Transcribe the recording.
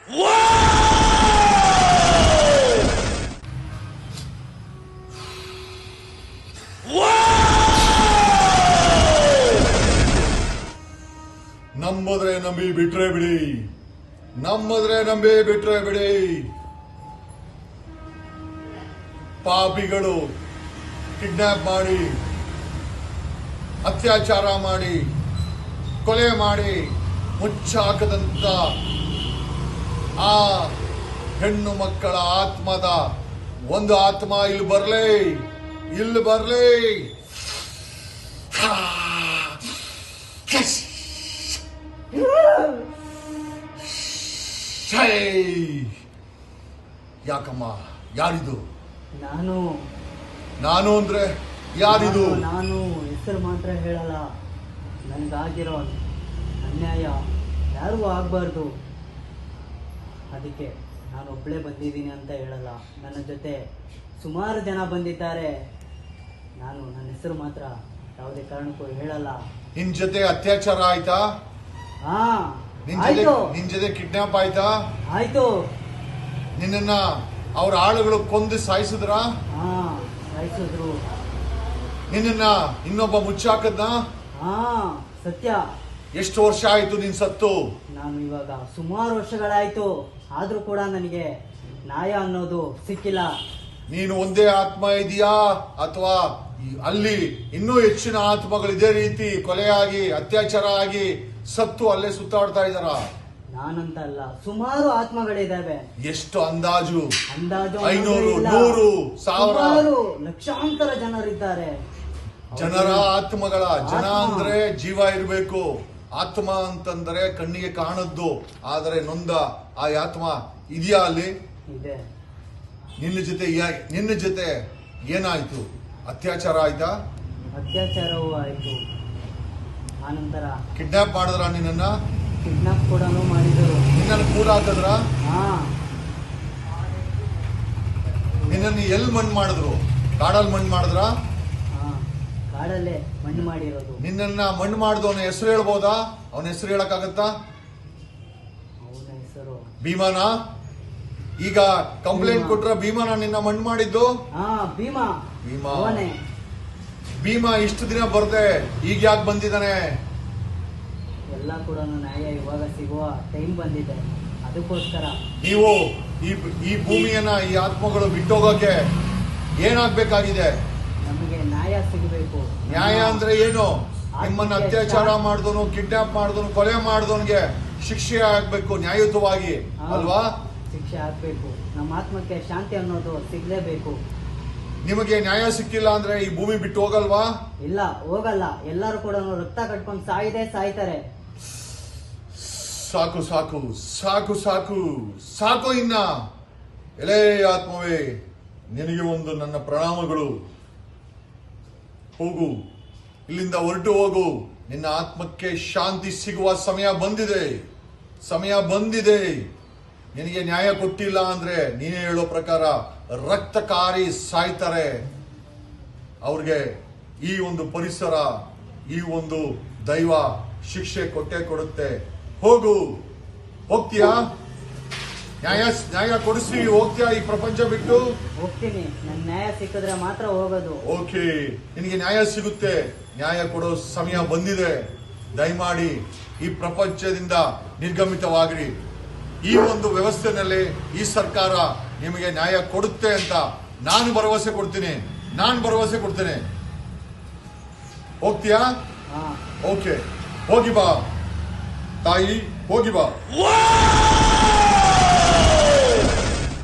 ನಂಬಿದ್ರೆ ನಂಬಿ ಬಿಟ್ರೆ ಬಿಡಿ, ನಂಬಿದ್ರೆ ನಂಬಿ ಬಿಟ್ರೆ ಬಿಡಿ. ಪಾಪಿಗಳು ಕಿಡ್ನಾಪ್ ಮಾಡಿ, ಅತ್ಯಾಚಾರ ಮಾಡಿ, ಕೊಲೆ ಮಾಡಿ ಮುಚ್ಚಾಕದಂತ ಆ ಹೆಣ್ಣು ಮಕ್ಕಳ ಆತ್ಮದ ಒಂದು ಆತ್ಮ ಇಲ್ಲಿ ಬರ್ಲಿ, ಇಲ್ಲಿ ಬರ್ಲಿ. ಯಾಕಮ್ಮ, ಯಾರಿದು? ನಾನು ಅಂದ್ರೆ ಯಾರಿದು? ನಾನು ಹೆಸರು ಮಾತ್ರ ಹೇಳಲ್ಲ. ನನಗಾಗಿರೋ ಅನ್ಯಾಯ ಯಾರಿಗೂ ಆಗ್ಬಾರ್ದು, ಅದಕ್ಕೆ ನಾನು ಒಬ್ಬಳೇ ಬಂದಿದ್ದೀನಿ ಅಂತ ಹೇಳಲ್ಲ. ನನ್ನ ಜೊತೆ ಸುಮಾರು ಜನ ಬಂದಿದ್ದಾರೆ. ನನ್ನ ಹೆಸರು ಮಾತ್ರ ಯಾವುದೇ ಕಾರಣಕ್ಕೂ ಹೇಳಲ್ಲ. ನಿನ್ ಜೊತೆ ಅತ್ಯಾಚಾರ ಆಯ್ತಾ? ನಿನ್ ಜೊತೆ ಕಿಡ್ನಾಪ್ ಆಯ್ತಾ? ಆಯ್ತು. ನಿನ್ನ ಅವ್ರ ಆಳುಗಳು ಕೊಂದು ಸಾಯಿಸಿದ್ರ? ಸಾಯಿಸಿದ್ರು. ನಿನ್ನ ಇನ್ನೊಬ್ಬ ಮುಚ್ಚಾಕದ್ನ? ಸತ್ಯ. ಎಷ್ಟು ವರ್ಷ ಆಯ್ತು ನೀನ್ ಸತ್ತು? ನಾನು ಇವಾಗ ಸುಮಾರು ವರ್ಷಗಳಾಯ್ತು, ಆದ್ರೂ ಕೂಡ ನನಗೆ ನ್ಯಾಯ ಅನ್ನೋದು ಸಿಕ್ಕಿಲ್ಲ. ನೀನು ಒಂದೇ ಆತ್ಮ ಇದೆಯಾ ಅಥವಾ ಅಲ್ಲಿ ಇನ್ನೂ ಹೆಚ್ಚಿನ ಆತ್ಮಗಳು ಇದೇ ರೀತಿ ಕೊಲೆಯಾಗಿ ಅತ್ಯಾಚಾರ ಆಗಿ ಸತ್ತು ಅಲ್ಲೇ ಸುತ್ತಾಡ್ತಾ ಇದ್ದಾರ? ನಾನಂತ ಅಲ್ಲ, ಸುಮಾರು ಆತ್ಮಗಳಿದ್ದಾವೆ. ಎಷ್ಟು ಅಂದಾಜು? 500, 100, 1000, ಲಕ್ಷಾಂತರ ಜನರಿದ್ದಾರೆ. ಜನರ ಆತ್ಮಗಳ ಜನ ಅಂದ್ರೆ ಜೀವ ಇರಬೇಕು. ಆತ್ಮ ಅಂತಂದ್ರೆ ಕಣ್ಣಿಗೆ ಕಾಣದ್ದು, ಆದರೆ ನೊಂದ ಆ ಆತ್ಮ ಇದೆಯಾ ಅಲ್ಲಿ? ಇದೆ. ನಿನ್ನ ಜೊತೆ ಏನಾಯ್ತು? ಅತ್ಯಾಚಾರ ಆಯ್ತಾ? ಅತ್ಯಾಚಾರವೂ ಆಯ್ತು. ಆನಂತರ ಕಿಡ್ನಾಪ್ ಮಾಡಿದ್ರ? ನಿನ್ನ ಕಿಡ್ನಾಪ್ ಕೂಡ ಮಾಡಿದರು. ನಿನ್ನನ್ನು ಕೂಡ ಹಾಕಿದ್ರ? ನಿನ್ನನ್ನು ಎಲ್ಲಿ ಮಣ್ಣು ಮಾಡಿದ್ರು? ಕಾಡಲ್ಲಿ ಮಣ್ಣು ಮಾಡಿದ್ರ? ಕಾಡಲ್ಲೇ ಮಣ್ಣು ಮಾಡಿರೋದು. ನಿನ್ನನ್ನ ಮಣ್ಣು ಮಾಡಿದವನ ಹೆಸರು ಹೇಳ್ಬೋದಾ? ಅವನ ಹೆಸರು ಹೇಳಕ್ಕಾಗತ್ತಾ? ಅವನ ಹೆಸರು ಭೀಮಾನ? ಈಗ ಕಂಪ್ಲೇಂಟ್ ಕೊಟ್ರ ಭೀಮಾನ ನಿನ್ನ ಮಣ್ಣು ಮಾಡಿದ್ದು? ಭೀಮಾ. ಭೀಮಾ ಇಷ್ಟು ದಿನ ಬರ್ದೆ, ಈಗ ಯಾಕೆ ಬಂದಿದ್ದಾನೆ? ಎಲ್ಲ ಕೂಡ ನ್ಯಾಯ ಇವಾಗ ಸಿಗುವ ಟೈಮ್ ಬಂದಿದೆ, ಅದಕ್ಕೋಸ್ಕರ. ನೀವು ಈ ಭೂಮಿಯನ್ನ, ಈ ಆತ್ಮಗಳು ಬಿಟ್ಟೋಗಕ್ಕೆ ಏನಾಗ್ಬೇಕಾಗಿದೆ? ನಮಗೆ ನ್ಯಾಯ ಸಿಗಬೇಕು. ನ್ಯಾಯ ಅಂದ್ರೆ ಏನು? ನಿಮ್ಮನ್ನ ಅತ್ಯಾಚಾರ ಮಾಡಿದವನು, ಕಿಡ್ನಾಪ್ ಮಾಡಿದವನು, ಕೊಲೆ ಮಾಡಿದವನಿಗೆ ಶಿಕ್ಷೆ ಆಗ್ಬೇಕು ನ್ಯಾಯಯುತವಾಗಿ, ಅಲ್ವಾ? ಶಿಕ್ಷೆ ಆಗ್ಬೇಕು. ನಮ್ಮ ಆತ್ಮಕ್ಕೆ ಶಾಂತಿ ಅನ್ನೋದು ಸಿಗ್ಲೇಬೇಕು. ನಿಮಗೆ ನ್ಯಾಯ ಸಿಕ್ಕಿಲ್ಲ ಅಂದ್ರೆ ಈ ಭೂಮಿ ಬಿಟ್ಟು ಹೋಗಲ್ವಾ? ಇಲ್ಲ, ಹೋಗಲ್ಲ. ಎಲ್ಲರೂ ಕೂಡ ರಕ್ತ ಕಟ್ಕೊಂಡು ಸಾಯ್ತಾರೆ. ಸಾಕು ಸಾಕು ಸಾಕು ಸಾಕು ಸಾಕು. ಇನ್ನ ಎಲೇ ಆತ್ಮವೇ, ನಿನಗೆ ಒಂದು ನನ್ನ ಪ್ರಣಾಮಗಳು. ಹೋಗು, ಇಲ್ಲಿಂದ ಹೊರಟು ಹೋಗು. ನಿನ್ನ ಆತ್ಮಕ್ಕೆ ಶಾಂತಿ ಸಿಗುವ ಸಮಯ ಬಂದಿದೆ, ಸಮಯ ಬಂದಿದೆ. ನಿನಗೆ ನ್ಯಾಯ ಕೊಟ್ಟಿಲ್ಲ ಅಂದ್ರೆ ನೀನೇ ಹೇಳೋ ಪ್ರಕಾರ ರಕ್ತಕಾರಿ ಸಾಯ್ತಾರೆ. ಅವ್ರಿಗೆ ಈ ಒಂದು ಪರಿಸರ, ಈ ಒಂದು ದೈವ ಶಿಕ್ಷೆ ಕೊಟ್ಟೇ ಕೊಡುತ್ತೆ. ಹೋಗು. ಹೋಗ್ತೀಯಾ? ನ್ಯಾಯ ಕೊಡಿಸಿ ಹೋಗ್ತೀಯಾ ಈ ಪ್ರಪಂಚ ಬಿಟ್ಟು? ಹೋಗ್ತೀನಿ. ನನ್ನ ನ್ಯಾಯ ಸಿಕ್ಕಿದ್ರೆ ಮಾತ್ರ ಹೋಗೋದು. ಓಕೆ, ನಿನಗೆ ನ್ಯಾಯ ಸಿಗುತ್ತೆ. ನ್ಯಾಯ ಕೊಡೋ ಸಮಯ ಬಂದಿದೆ. ದಯಮಾಡಿ ಈ ಪ್ರಪಂಚದಿಂದ ನಿರ್ಗಮಿತವಾಗಿರಿ. ಈ ಒಂದು ವ್ಯವಸ್ಥೆನಲ್ಲಿ ಈ ಸರ್ಕಾರ ನಿಮಗೆ ನ್ಯಾಯ ಕೊಡುತ್ತೆ ಅಂತ ನಾನು ಭರವಸೆ ಕೊಡ್ತೇನೆ. ಹೋಗ್ತೀಯಾ? ಓಕೆ, ಹೋಗಿ ಬಾ ತಾಯಿ, ಹೋಗಿ ಬಾ.